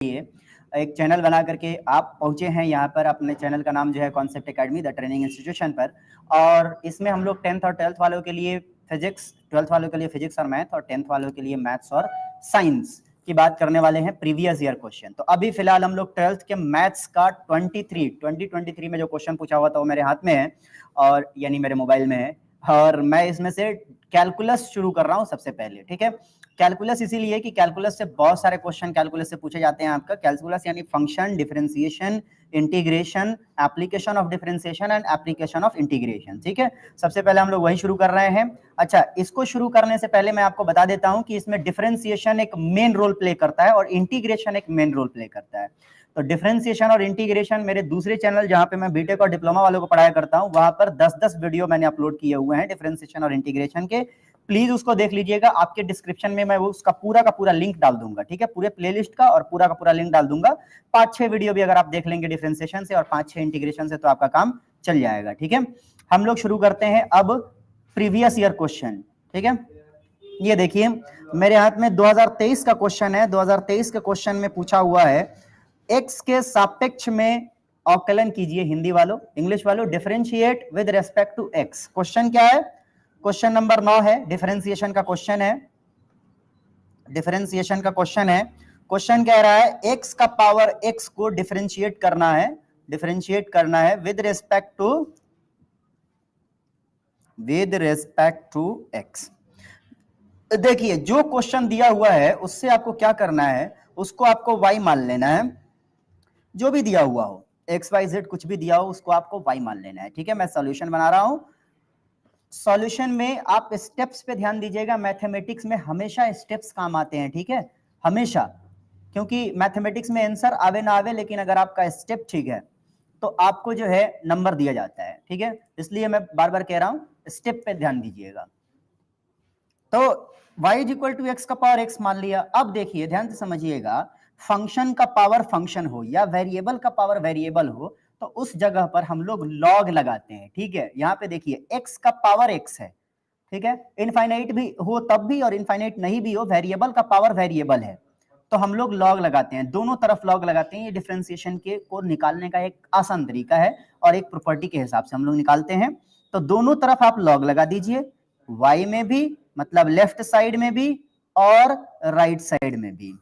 लिए एक चैनल बना करके आप पहुंचे हैं यहाँ पर। अपने चैनल का नाम जो है concept academy the training institution पर, और इसमें हम लोग 10th और 12th वालों के लिए फिजिक्स, 12th वालों के लिए फिजिक्स और मैथ, और 10th वालों के लिए मैथ्स और साइंस की बात करने वाले हैं, प्रीवियस ईयर क्वेश्चन। तो अभी फिलहाल हम लोग 12th के मैथ्स का 2023 में जो क्वेश्चन पूछा हुआ था वो मेरे हाथ में है, और यानी मेरे मोबाइल में है, और मैं इसमें से कैलकुलस शुरू कर रहा हूँ सबसे पहले। ठीक है, कैलकुलस इसीलिए कि कैलकुलस से बहुत सारे क्वेश्चन कैलकुलस से पूछे जाते हैं। आपका कैलकुलस यानी function, differentiation, integration, application of differentiation and application of integration. ठीक है, सबसे पहले हम लोग वही शुरू कर रहे हैं। अच्छा, इसको शुरू करने से पहले मैं आपको बता देता हूं कि इसमें डिफरेंशिएशन एक मेन रोल प्ले करता है और इंटीग्रेशन एक मेन रोल प्ले करता है। तो डिफरेंशिएशन और इंटीग्रेशन मेरे दूसरे चैनल जहां पे मैं बीटेक और डिप्लोमा वालों को पढ़ाया करता हूं, वहां पर 10-10 वीडियो मैंने अपलोड किए हुए हैं डिफरेंशिएशन और इंटीग्रेशन के। प्लीज उसको देख लीजिएगा, आपके डिस्क्रिप्शन में मैं उसका पूरा का पूरा लिंक डाल दूंगा। ठीक है, पूरे प्लेलिस्ट का और पूरा का पूरा लिंक डाल दूंगा। 5-6 वीडियो भी अगर आप देख लेंगे डिफरेंशिएशन से और 5-6 इंटीग्रेशन से, तो आपका काम चल जाएगा। ठीक है, हम लोग शुरू करते हैं अब प्रीवियस ईयर क्वेश्चन। ठीक है, ये देखिए मेरे हाथ में 2023 का क्वेश्चन है। 2023 के क्वेश्चन में पूछा हुआ है एक्स के सापेक्ष में अवकलन कीजिए। हिंदी वालों, इंग्लिश वालों, differentiate with respect to X. Question क्या है? क्वेश्चन नंबर 9 है, डिफरेंशिएशन का क्वेश्चन है। डिफरेंशिएशन का क्वेश्चन है। क्वेश्चन कह रहा है एक्स का पावर एक्स को डिफरेंशिएट करना है, डिफरेंशिएट करना है विद रेस्पेक्ट टू एक्स। देखिए जो क्वेश्चन दिया हुआ है उससे आपको क्या करना है, उसको आपको y मान लेना है। जो भी दिया हुआ हो, एक्स वाई जेड कुछ भी दिया हो, उसको आपको y मान लेना है। ठीक है, मैं सॉल्यूशन बना रहा हूं। सॉल्यूशन में आप स्टेप्स पे ध्यान दीजिएगा। मैथमेटिक्स में हमेशा स्टेप्स काम आते हैं। ठीक है, हमेशा, क्योंकि मैथमेटिक्स में आंसर आवे ना आवे, लेकिन अगर आपका स्टेप ठीक है तो आपको जो है नंबर दिया जाता है। ठीक है, इसलिए मैं बार बार कह रहा हूं स्टेप पे ध्यान दीजिएगा। तो y is equal to X का पावर x मान लिया। अब देखिए ध्यान से समझिएगा, फंक्शन का पावर फंक्शन हो या वेरिएबल का पावर वेरिएबल हो, तो उस जगह पर हम लोग लॉग लगाते हैं। ठीक है, यहां पे देखिए x का पावर x है। ठीक है, इनफाइनाइट भी हो तब भी और इनफाइनाइट नहीं भी हो, वेरिएबल का पावर वेरिएबल है, तो हम लोग लॉग लगाते हैं। दोनों तरफ लॉग लगाते हैं। ये डिफरेंशिएशन के को निकालने का एक आसान तरीका है और एक प्रॉपर्टी के हिसाब से हम लोग निकालते हैं। तो दोनों तरफ आप लॉग लगा दीजिए, y में भी, मतलब लेफ्ट साइड में भी और राइट साइड में भी,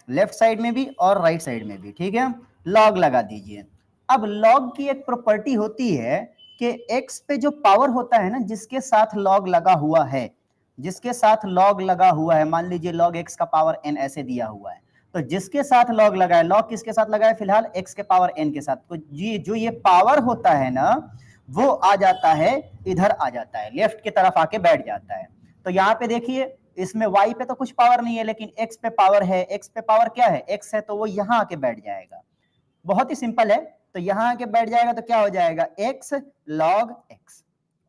लेफ्ट साइड में भी और राइट साइड में भी। ठीक है, लॉग लगा दीजिए। अब लॉग की एक प्रॉपर्टी होती है कि x पे जो पावर होता है ना, जिसके साथ लॉग लगा हुआ है, जिसके साथ लॉग लगा हुआ है, मान लीजिए लॉग x का पावर n ऐसे दिया हुआ है, तो जिसके साथ लॉग लगा है, लॉग किसके साथ लगा है? फिलहाल x के पावर n के साथ। तो जो ये पावर होता है ना, वो आ जाता है इधर, आ जाता है लेफ्ट की तरफ, आके बैठ जाता है। तो यहाँ पे देखिए इसमें y पे तो कुछ पावर नहीं है, लेकिन x पे पावर है। x पे पावर क्या है? x है, तो वो यहाँ आके बैठ जाएगा। बहुत ही सिंपल है। तो यहाँ आके बैठ जाएगा तो क्या हो जाएगा? x log x।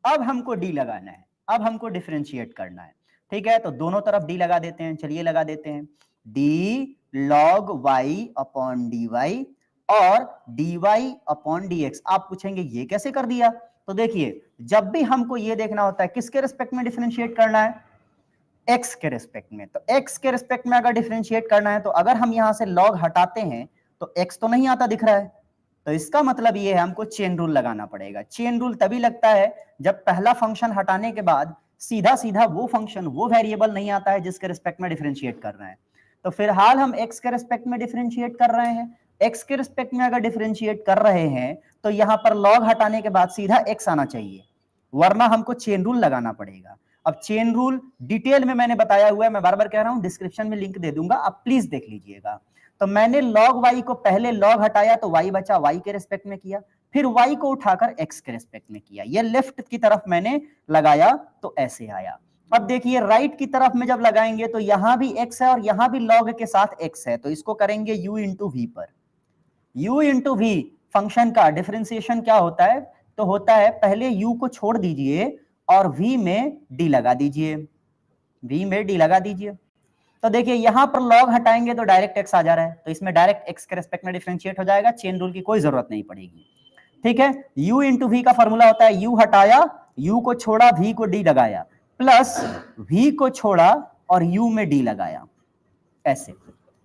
अब हमको d लगाना है, अब हमको डिफरेंशिएट करना है। ठीक है, तो दोनों तरफ d लगा देते हैं। चलिए लगा देते हैं, d log y upon dy और dy अपॉन dx। आप पूछेंगे ये कैसे कर दिया? तो देखिए जब भी हमको ये देखना होता है किसके रिस्पेक्ट में डिफरेंशिएट करना है, x के रिस्पेक्ट में। तो x के रिस्पेक्ट में अगर डिफरेंशिएट करना है, तो अगर हम यहां से log हटाते हैं तो x तो नहीं आता दिख रहा है, तो इसका मतलब ये है हमको चेन रूल लगाना पड़ेगा। चेन रूल तभी लगता है जब पहला फंक्शन हटाने के बाद सीधा सीधा वो फंक्शन, वो वेरिएबल नहीं आता है जिसके रिस्पेक्ट में डिफरेंशिएट कर रहे हैं। तो फिलहाल हम x के रिस्पेक्ट में डिफरेंशिएट कर रहे हैं। x के रिस्पेक्ट में अगर डिफरेंशिएट कर रहे हैं तो यहां पर log हटाने के बाद सीधा x आना चाहिए, वरना हमको चेन रूल लगाना पड़ेगा। अब चेन रूल डिटेल में मैंने बताया हुआ है, मैं बार बार कह रहा हूं, डिस्क्रिप्शन में लिंक दे दूंगा, आप प्लीज देख लीजिएगा। तो मैंने log y को पहले log हटाया तो y बचा, y के रिस्पेक्ट में किया, फिर y को उठाकर x के रिस्पेक्ट में किया। ये लेफ्ट की तरफ मैंने लगाया तो ऐसे आया। अब देखिए राइट की तरफ में जब लगाएंगे तो यहां भी x है और यहां भी log के साथ x है, तो इसको करेंगे u इंटू वी पर। u इंटू वी फंक्शन का डिफरेंशिएशन क्या होता है? तो होता है पहले u को छोड़ दीजिए और v में d लगा दीजिए, v में d लगा दीजिए। तो देखिए यहां पर log हटाएंगे तो डायरेक्ट x आ जा रहा है, तो इसमें डायरेक्ट x के रिस्पेक्ट में डिफरेंशिएट हो जाएगा, चेन रूल की कोई जरूरत नहीं पड़ेगी। ठीक है, u इंटू वी का फॉर्मूला होता है u हटाया, u को छोड़ा, v को d लगाया, प्लस v को छोड़ा और u में d लगाया, ऐसे।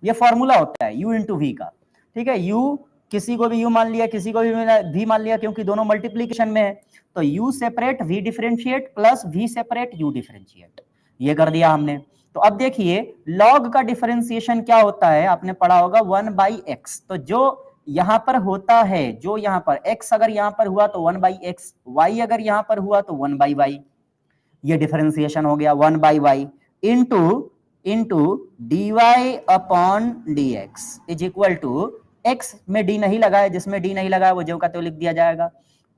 ये फॉर्मूला होता है u इंटू वी का, ठीक है। u किसी को भी u मान लिया, किसी को भी v मान लिया, क्योंकि दोनों मल्टीप्लीकेशन में है, तो u separate v differentiate plus v separate u differentiate, ये कर दिया हमने। तो अब देखिए log का डिफरेंशिएशन क्या होता है, आपने पढ़ा होगा 1/x। तो जो यहां पर होता है, जो यहां पर x अगर यहां पर हुआ तो 1/x, y अगर यहां पर हुआ तो 1/y, ये डिफरेंशिएशन हो गया 1/y into dy upon dx is equal to, x में d नहीं लगा है, जिसमें d नहीं लगा है वो जो का तो लिख दिया जाएगा,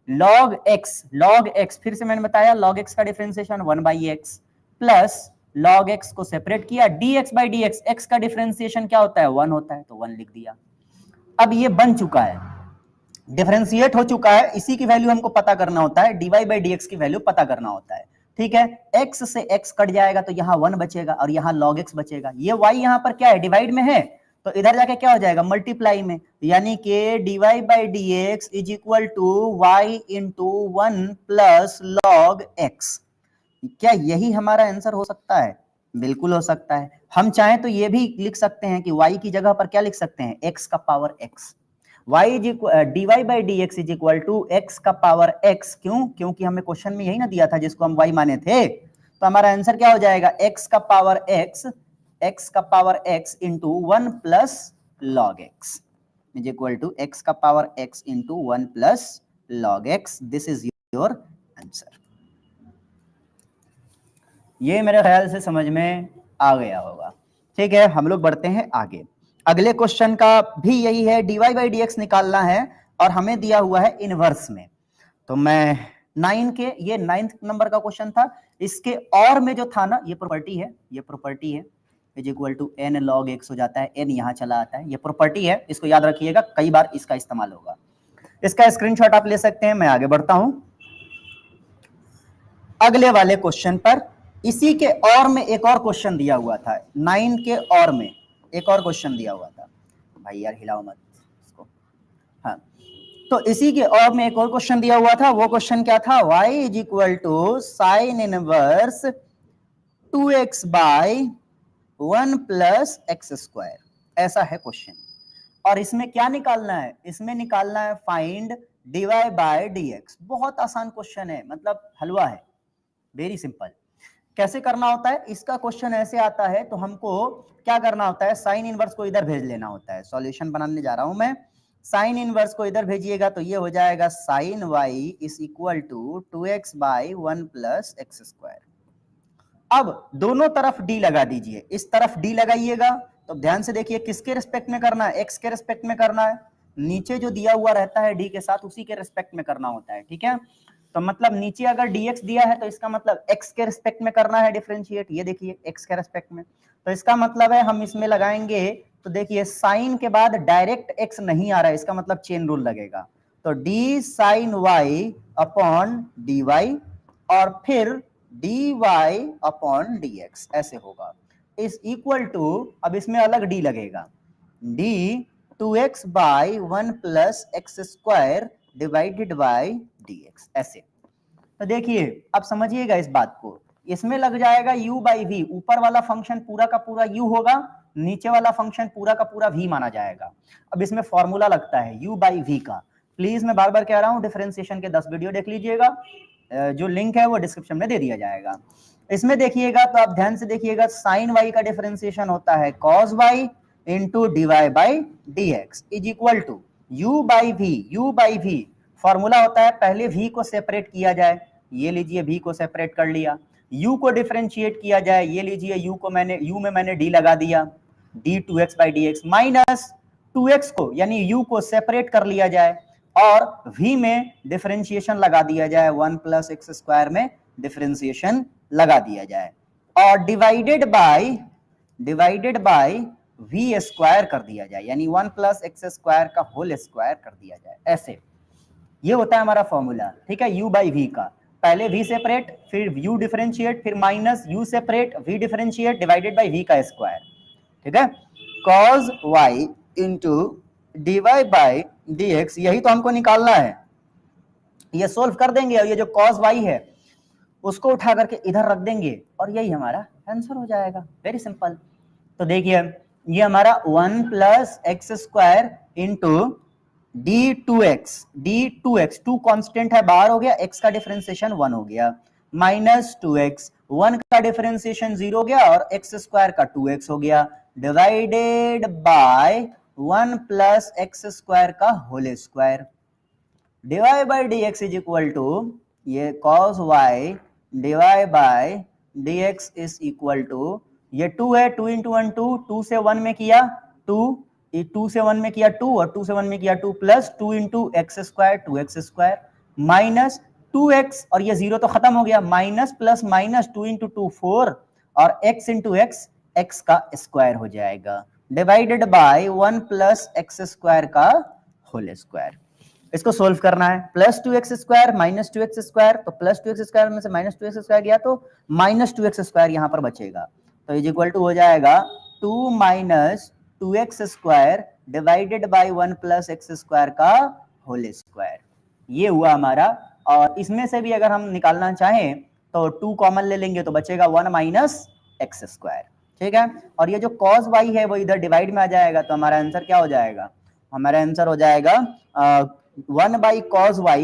log x, फिर से मैंने बताया log x का differentiation 1/x plus log x को सेपरेट किया, dx/dx, x का डिफरेंशिएशन क्या होता है 1 होता है, तो 1 लिख दिया। अब ये बन चुका है, डिफरेंशिएट हो चुका है, इसी की वैल्यू हमको पता करना होता है, dy/dx की वैल्यू पता करना होता है, ठीक है। x से x कट जाएगा तो यहाँ 1 बचेगा और यहाँ log x बचेगा, ये y यहाँ पर क्या है डिवाइड में है, तो इधर जाके क्या हो जाएगा मल्टीप्लाई में, यानी कि dy/dx is equal to y into 1 plus log x। क्या यही हमारा आंसर हो सकता है? बिल्कुल हो सकता है। हम चाहें तो ये भी लिख सकते हैं कि y की जगह पर क्या लिख सकते हैं, x का power x, dy/dx is equal to x का पावर x। क्यों? क्योंकि हमें क्वेश्चन में यही ना दिया था जिसको हम y माने थे, तो हमारा आंसर क्या हो जाएगा x का power x into 1 plus log x is equal to x का power x into 1 plus log x। This is your answer. ये मेरे ख्याल से समझ में आ गया होगा, ठीक है। हम लोग बढ़ते हैं आगे, अगले क्वेश्चन का भी यही है, dy/dx निकालना है और हमें दिया हुआ है इनवर्स में। तो मैं 9th नंबर का क्वेश्चन था, इसके और में जो था ना, ये प्रॉपर्टी है is equal to n log x हो जाता है, n यहाँ चला आता है, ये प्रॉपर्टी है, इसको याद रखिएगा, कई बार इसका इस्तेमाल होगा। इसका स्क्रीनशॉट आप ले सकते हैं। मैं आगे बढ़ता हूं अगले वाले क्वेश्चन पर। इसी के और में एक और क्वेश्चन दिया हुआ था, 9 के और में एक और क्वेश्चन दिया हुआ था, भाई यार हिलाओ मत इसको, हाँ। तो इसी के और में एक और क्वेश्चन दिया हुआ था, वो क्वेश्चन क्या था, y is equal to sine inverse 2x by 1 plus x square, ऐसा है क्वेश्चन। और इसमें क्या निकालना है, इसमें निकालना है फाइंड dy/dx। बहुत आसान क्वेश्चन है, मतलब हलवा है, वेरी सिंपल। कैसे करना होता है, इसका क्वेश्चन ऐसे आता है तो हमको क्या करना होता है, साइन इनवर्स को इधर भेज लेना होता है। सॉल्यूशन बनाने जा रहा हूं मैं, साइन इनवर्स को इधर भेजिएगा तो ये हो जाएगा sine y is equal to 2x by 1 plus x square. अब दोनों तरफ d लगा दीजिए, इस तरफ d लगाइएगा, तो ध्यान से देखिए किसके रिस्पेक्ट में करना है, x के रिस्पेक्ट में करना है, नीचे जो दिया हुआ रहता है d के साथ उसी के रिस्पेक्ट में करना होता है, ठीक है। तो मतलब नीचे अगर dx दिया है तो इसका मतलब x के रिस्पेक्ट में करना है डिफरेंशिएट, ये देखिए x के रिस्पेक्ट में, तो इसका मतलब है हम इसमें लगाएंगे, तो देखिए साइन के बाद डायरेक्ट x नहीं आ रहा है, इसका मतलब चेन रूल लगेगा, तो d sine y upon dy और फिर dy अपॉन dx ऐसे होगा, इज इक्वल टू, अब इसमें अलग d लगेगा, d 2x by 1 plus x square divided by dx ऐसे। तो देखिए अब समझिएगा इस बात को, इसमें लग जाएगा u/v, ऊपर वाला फंक्शन पूरा का पूरा u होगा, नीचे वाला फंक्शन पूरा का पूरा v माना जाएगा। अब इसमें फॉर्मूला लगता है u/v का, प्लीज मैं बार बार कह रहा हूं डिफरेंशिएशन के 10 वीडियो देख लीजिएगा, जो लिंक है वो डिस्क्रिप्शन में दे दिया जाएगा। इसमें देखिएगा तो आप ध्यान से देखिएगा, साइन y का डिफरेंशिएशन होता है cos y into dy/dx is equal to u/v formula होता है, पहले v को सेपरेट किया जाए, ये लीजिए v को सेपरेट कर लिया, u को डिफरेंशिएट किया जाए, ये लीजिए u में मैंने d लगा दिया, d 2x/dx माइनस 2x को यानी u को सेपरेट कर लिया जाए और v में डिफरेंशिएशन लगा दिया जाए, 1 प्लस एक्स स्क्वायर में डिफरेंशिएशन लगा दिया जाए और डिवाइडेड बाय v स्क्वायर कर दिया जाए, यानी 1 प्लस एक्स स्क्वायर का होल स्क्वायर कर दिया जाए, ऐसे। ये होता है हमारा फॉर्मूला, ठीक है, u/v का, पहले v सेपरेट, फिर u डिफरेंशिएट, फिर minus u separate, v differentiate divided by v का स्क्वायर, ठीक है। cos y इंटू dy/dx, यही तो हमको निकालना है, ये सोल्व कर देंगे और ये जो cos y है उसको उठा करके इधर रख देंगे और यही हमारा आंसर हो जाएगा, वेरी सिंपल। तो देखिए ये हमारा 1 plus x square into d2x 2 constant है, बाहर हो गया, x का डिफरेंशिएशन 1 हो गया, माइनस 2x, 1 का डिफरेंशिएशन 0 हो गया और x स्क्वायर का 2x हो गया, divided by 1 plus x square का whole square, divide by dx is equal to ये cos y divide by dx is equal to ये 2 है, 2 इंटू 1 2, 2 से 1 में किया 2, 2 से 1 में किया 2 और 2 से 1 में किया 2 plus 2 into x square 2x square minus 2x और ये 0 तो खत्म हो गया, माइनस प्लस माइनस 2 इंटू 2 4 और x इंटू एक्स एक्स का स्क्वायर हो जाएगा, divided by 1 plus x square का होल स्क्वायर। इसको सोल्व करना है, plus 2x square minus 2x square, तो प्लस 2x स्क्वायर में से माइनस 2x स्क्वायर गया तो माइनस 2x स्क्वायर यहां पर बचेगा, तो इज इक्वल टू हो जाएगा 2 minus 2x square divided by 1 plus x square का होल स्क्वायर, ये हुआ हमारा। और इसमें से भी अगर हम निकालना चाहें तो 2 कॉमन ले लेंगे तो बचेगा 1 माइनस एक्स स्क्वायर, ठीक है। और ये जो cos y है वो इधर डिवाइड में आ जाएगा, तो हमारा आंसर क्या हो जाएगा, हमारा आंसर हो जाएगा 1 by cos y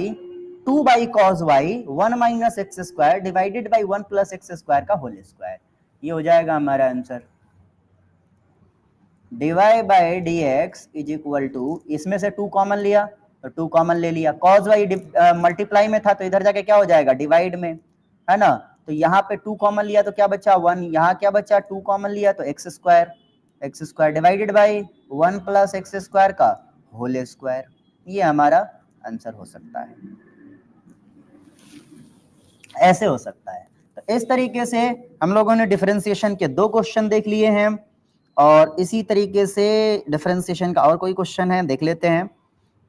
2 by cos y 1 minus x square divided by 1 plus x square का होल स्क्वायर, ये हो जाएगा हमारा answer. Divide by d x is equal to, इसमें से 2 कॉमन लिया तो 2 कॉमन ले लिया, cos y मल्टीप्लाई में था तो इधर जाके क्या हो जाएगा डिवाइड में, है ना, तो यहाँ पे 2 कॉमन लिया तो क्या बचा 1, यहाँ क्या बचा 2 कॉमन लिया तो x square divided by 1 plus x square का होल स्क्वायर, ये हमारा आंसर हो सकता है, ऐसे हो सकता है। तो इस तरीके से हम लोगों ने डिफरेंशिएशन के 2 क्वेश्चन देख लिए हैं और इसी तरीके से डिफरेंशिएशन का और कोई क्वेश्चन है देख लेते हैं।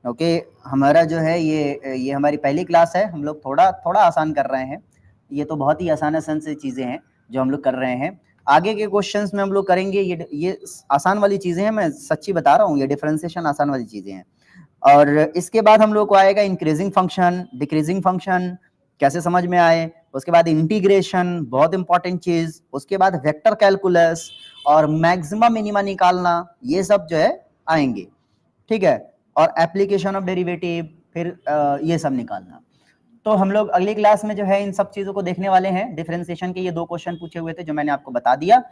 ओके, हमारा जो है ये हमारी पहली क्लास है, हम लोग थोड़ा आसान कर रहे हैं, ये तो बहुत ही आसान से चीज़ें हैं जो हम लोग कर रहे हैं, आगे के क्वेश्चंस में हम लोग करेंगे ये आसान वाली चीज़ें हैं, मैं सच्ची बता रहा हूँ, ये डिफरेंशिएशन आसान वाली चीज़ें हैं। और इसके बाद हम लोग को आएगा इंक्रीजिंग फंक्शन, डिक्रीजिंग फंक्शन कैसे समझ में आए, उसके बाद इंटीग्रेशन बहुत इंपॉर्टेंट चीज, उसके बाद वेक्टर कैलकुलस और मैक्सिमम मिनिमा निकालना, ये सब जो है आएंगे, ठीक है, और एप्लीकेशन ऑफ डेरिवेटिव, फिर ये सब निकालना। तो हम लोग अगली क्लास में जो है इन सब चीजों को देखने वाले हैं। डिफरेंशिएशन के ये 2 क्वेश्चन पूछे हुए थे जो मैंने आपको बता दिया,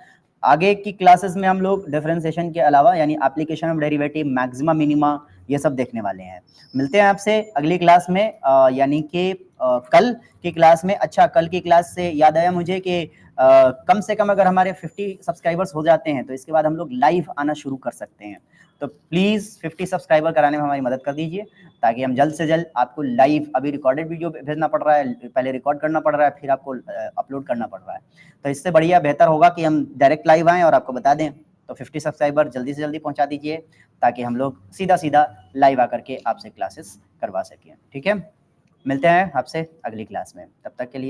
आगे की क्लासेस में हम लोग डिफरेंशिएशन के अलावा यानी application of derivative, maxima minima, ये सब देखने वाले हैं। मिलते हैं आपसे अगली क्लास में, यानी कि कल की क्लास में। अच्छा, कल की क्लास से याद आया मुझे कि कम से कम अगर हमारे 50 सब्सक्राइबर्स हो जाते हैं तो इसके बाद हम लोग लाइव आना शुरू कर सकते हैं, तो प्लीज़ 50 सब्सक्राइबर कराने में हमारी मदद कर दीजिए ताकि हम जल्द से जल्द आपको लाइव, अभी रिकॉर्डेड वीडियो भेजना पड़ रहा है, पहले रिकॉर्ड करना पड़ रहा है, फिर आपको अपलोड करना पड़ रहा है, तो इससे बढ़िया बेहतर होगा कि हम डायरेक्ट लाइव आएँ और आपको बता दें। तो 50 सब्सक्राइबर जल्दी से जल्दी पहुंचा दीजिए ताकि हम लोग सीधा लाइव आकर के आपसे क्लासेस करवा सकें, ठीक है। मिलते हैं आपसे अगली क्लास में, तब तक के लिए।